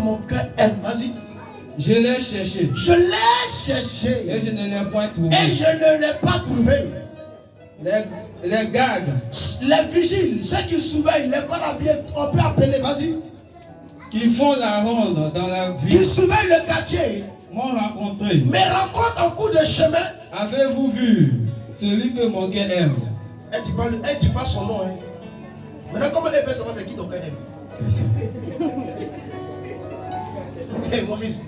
mon cœur aime. Vas-y. Je l'ai cherché. Je l'ai cherché. Et je ne l'ai point trouvé. Et je ne l'ai pas trouvé. Les gardes. Les vigiles, ceux qui surveillent, les corps on peut appeler, vas-y. Qui font la ronde dans la ville. Qui surveillent le quartier. M'ont rencontré. Me rencontrent en cours de chemin. Avez-vous vu celui que mon cœur aime? Elle dit pas son nom. Hein. Maintenant, comment elle peut savoir c'est qui ton cœur aime? Hé, mon fils.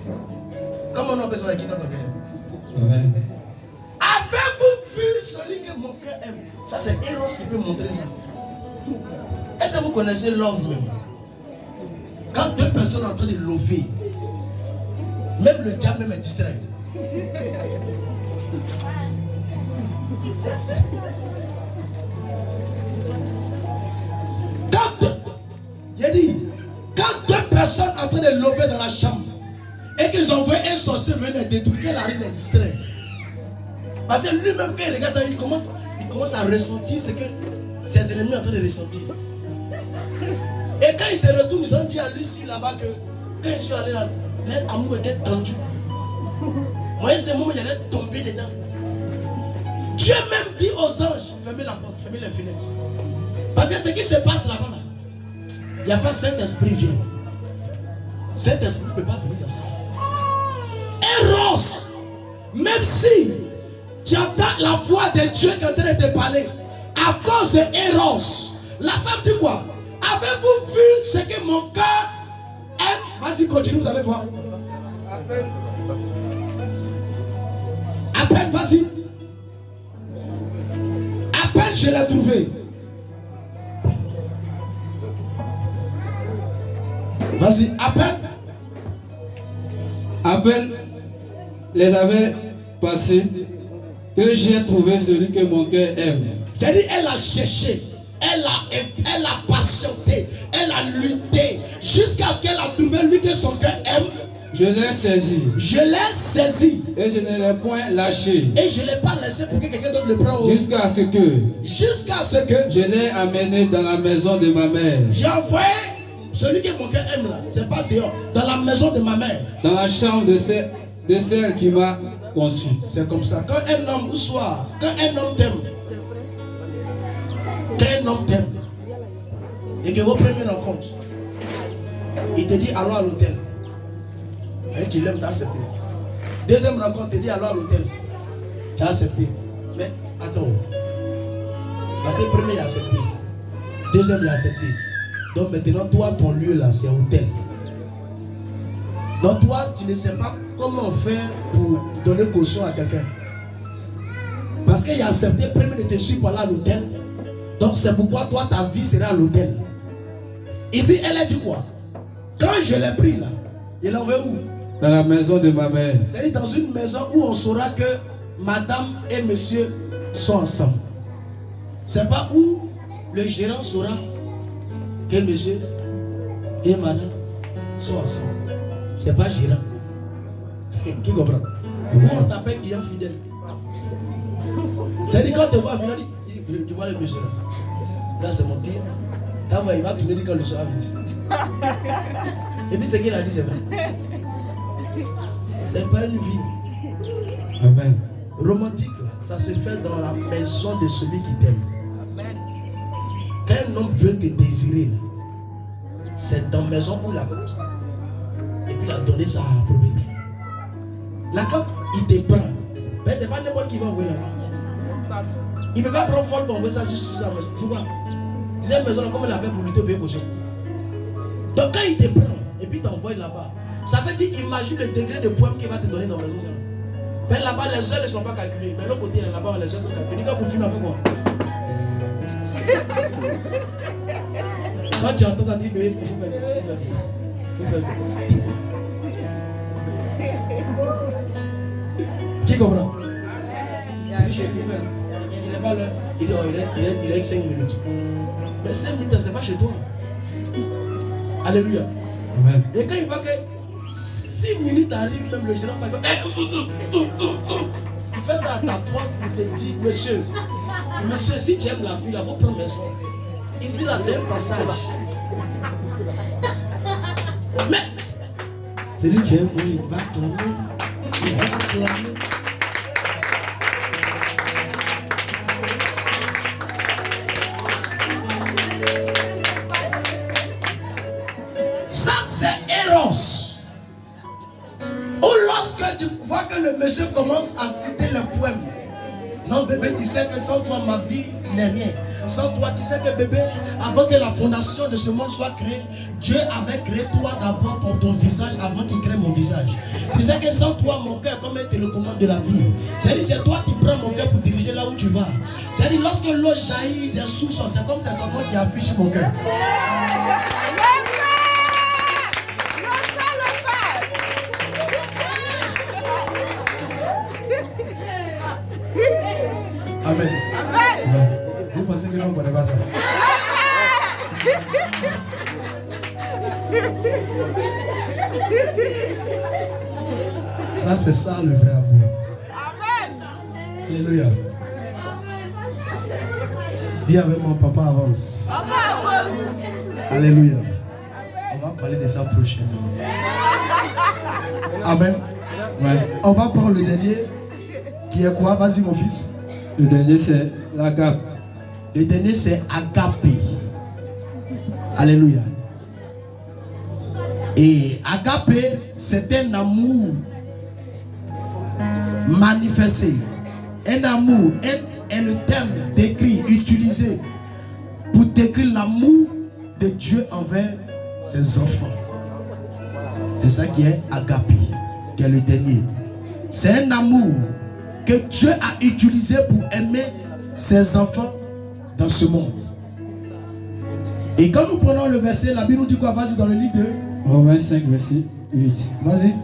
Comment on peut savoir qui ton cœur aime? Avez-vous vu celui que mon cœur aime? Ça, c'est Eros qui peut montrer ça. Est-ce que vous connaissez love même? Quand deux personnes sont en train de lover, même le diable même est distrait. Quand deux personnes en train de lover dans la chambre et qu'ils envoient un sorcier venir détruire, que la reine est distrait. Parce que lui-même, quand il regarde ça, il commence à ressentir ce que ses ennemis sont en train de ressentir. Et quand il se retourne, ils ont dit à Lucie là-bas que quand je suis allé là, l'amour était tendu. Moi, c'est moi, j'allais tomber dedans. Dieu même dit aux anges, fermez la porte, fermez les fenêtres. Parce que ce qui se passe là-bas, là, il n'y a pas Saint-Esprit vient. Saint-Esprit ne peut pas venir dans ça. Eros, même si tu entends la voix de Dieu qui est en train de te parler, à cause de Eros, la femme dit quoi? Avez-vous vu ce que mon cœur aime? Vas-y, continue, vous allez voir. À peine, vas-y. À peine je l'ai trouvé. Vas-y, à peine. À peine les avait passés que j'ai trouvé celui que mon cœur aime. C'est-à-dire, elle a cherché, elle a patienté, elle a lutté jusqu'à ce qu'elle a trouvé lui que son cœur aime. Je l'ai saisi. Je l'ai saisi. Et je ne l'ai point lâché. Et je ne l'ai pas laissé pour que quelqu'un d'autre le prenne. Jusqu'à ce que je l'ai amené dans la maison de ma mère. J'ai envoyé celui que mon cœur aime là. C'est pas dehors. Dans la maison de ma mère. Dans la chambre de celle qui m'a conçu. C'est comme ça. Quand un homme quand un homme t'aime, et que vos premières rencontres, il te dit allons à l'hôtel. Et tu l'aimes, tu as accepté. Deuxième rencontre, il te dit allons à l'hôtel. Tu as accepté. Mais attends. Parce que le premier, il a accepté. Deuxième, il a accepté. Donc maintenant, toi, ton lieu là, c'est hôtel. Donc toi, tu ne sais pas comment faire pour donner caution à quelqu'un. Parce qu'il a accepté, premier, de te suivre pour aller à l'hôtel. Donc c'est pourquoi toi, ta vie sera à l'hôtel. Ici, elle a dit quoi? Quand je l'ai pris là, il l'a envoyé où? Dans la maison de ma mère. C'est-à-dire dans une maison où on saura que madame et monsieur sont ensemble. C'est pas où le gérant saura que monsieur et madame sont ensemble. C'est pas gérant. Qui comprend? Où on t'appelle client fidèle. C'est-à-dire quand tu vois fidèle, tu vois le monsieur là. Là c'est mon client. Il va tourner quand le soir vient. Et puis ce qu'il a dit c'est vrai. C'est pas une vie. Amen. Romantique, ça se fait dans la maison de celui qui t'aime. Quand un homme veut te désirer, c'est dans la maison où il a fait ça. Et puis il a donné ça à la propriété. Là, quand il te prend, ben, c'est pas n'importe qui va envoyer là-bas. Il ne peut pas prendre folle pour envoyer ça sur sa maison. Pourquoi? Cette maison-là, comme il a fait pour lutter, payer caution. Donc quand il te prend, et puis t'envoie là-bas, ça veut dire, imagine le degré de poème qu'il va te donner dans la maison. Mais là-bas, les heures ne sont pas calculées. Mais l'autre côté, là-bas, les heures sont calculées. Quand vous filmez avec quoi? Quand tu entends ça, tu dis, il faut faire vite. Il faut faire vite. Qui comprend? Il n'est pas là. Il reste 5 minutes. Mais 5 minutes, c'est pas chez toi. Alléluia. Amen. Et quand il voit que 6 minutes arrivent, même le gérant va faire. Il fait ça à ta porte pour te dire, monsieur, si tu aimes la vie, il faut prendre maison. Ici, là, c'est un passage. Mais Celui qui aime, il va clamer. Il va clamer. Ça, c'est Eros. Ou lorsque tu vois que le monsieur commence à citer le poème. Non, bébé, tu sais que sans toi, ma vie n'est rien. Sans toi, tu sais que bébé, avant que la fondation de ce monde soit créée, Dieu avait créé toi d'abord pour ton visage avant qu'il crée mon visage. Tu sais que sans toi, mon cœur est comme un télécommande de la vie. C'est-à-dire, c'est toi qui prends mon cœur pour diriger là où tu vas. C'est-à-dire, lorsque l'eau jaillit des sources, c'est comme cet enfant qui affiche mon cœur. Amen. Amen. Vous pensez que nous ne connaissons pas ça? Ça, c'est ça le vrai amour. Amen. Alléluia. Dis avec mon papa avance. Alléluia. On va parler de ça prochainement. Amen. Ouais. On va prendre le dernier qui est quoi? Vas-y mon fils. Le dernier c'est l'agape. Le dernier c'est agapé. Alléluia. Et agapé, c'est un amour manifesté. Un amour est le terme décrit, utilisé pour décrire l'amour de Dieu envers ses enfants. C'est ça qui est agapé, qui est le dernier. C'est un amour que Dieu a utilisé pour aimer ses enfants dans ce monde. Et quand nous prenons le verset, la Bible nous dit quoi? Vas-y dans le livre de Romains 5, verset 8. Vas-y.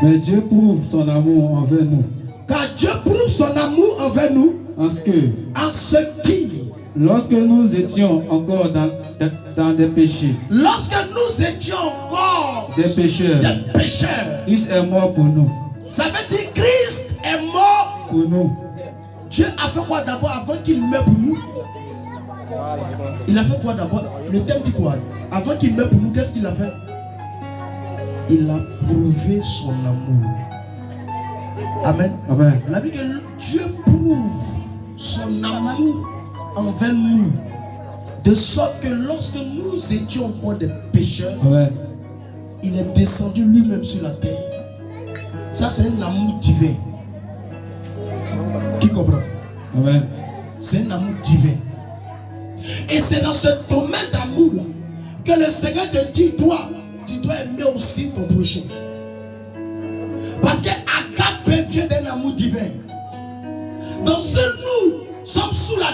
Mais Dieu prouve son amour envers nous. Car Dieu prouve son amour envers nous En ce qui, lorsque nous étions encore dans des péchés, lorsque nous étions encore des pécheurs, Christ est mort pour nous. Ça veut dire Christ est mort Pour nous. Dieu a fait quoi d'abord avant qu'il meure pour nous? Il a fait quoi d'abord? Le thème dit quoi? Avant qu'il meure pour nous, qu'est-ce qu'il a fait? Il a prouvé son amour. Amen. Amen. La Bible dit que Dieu prouve son amour envers nous, de sorte que lorsque nous étions encore des pécheurs, Amen. il est descendu lui-même sur la terre. Ça, c'est un amour divin. Qui comprend? Amen. C'est un amour divin. Et c'est dans ce domaine d'amour que le Seigneur te dit, toi, tu dois aimer aussi ton prochain. Parce que agape vient d'un amour divin. Donc, ce nous sommes sous la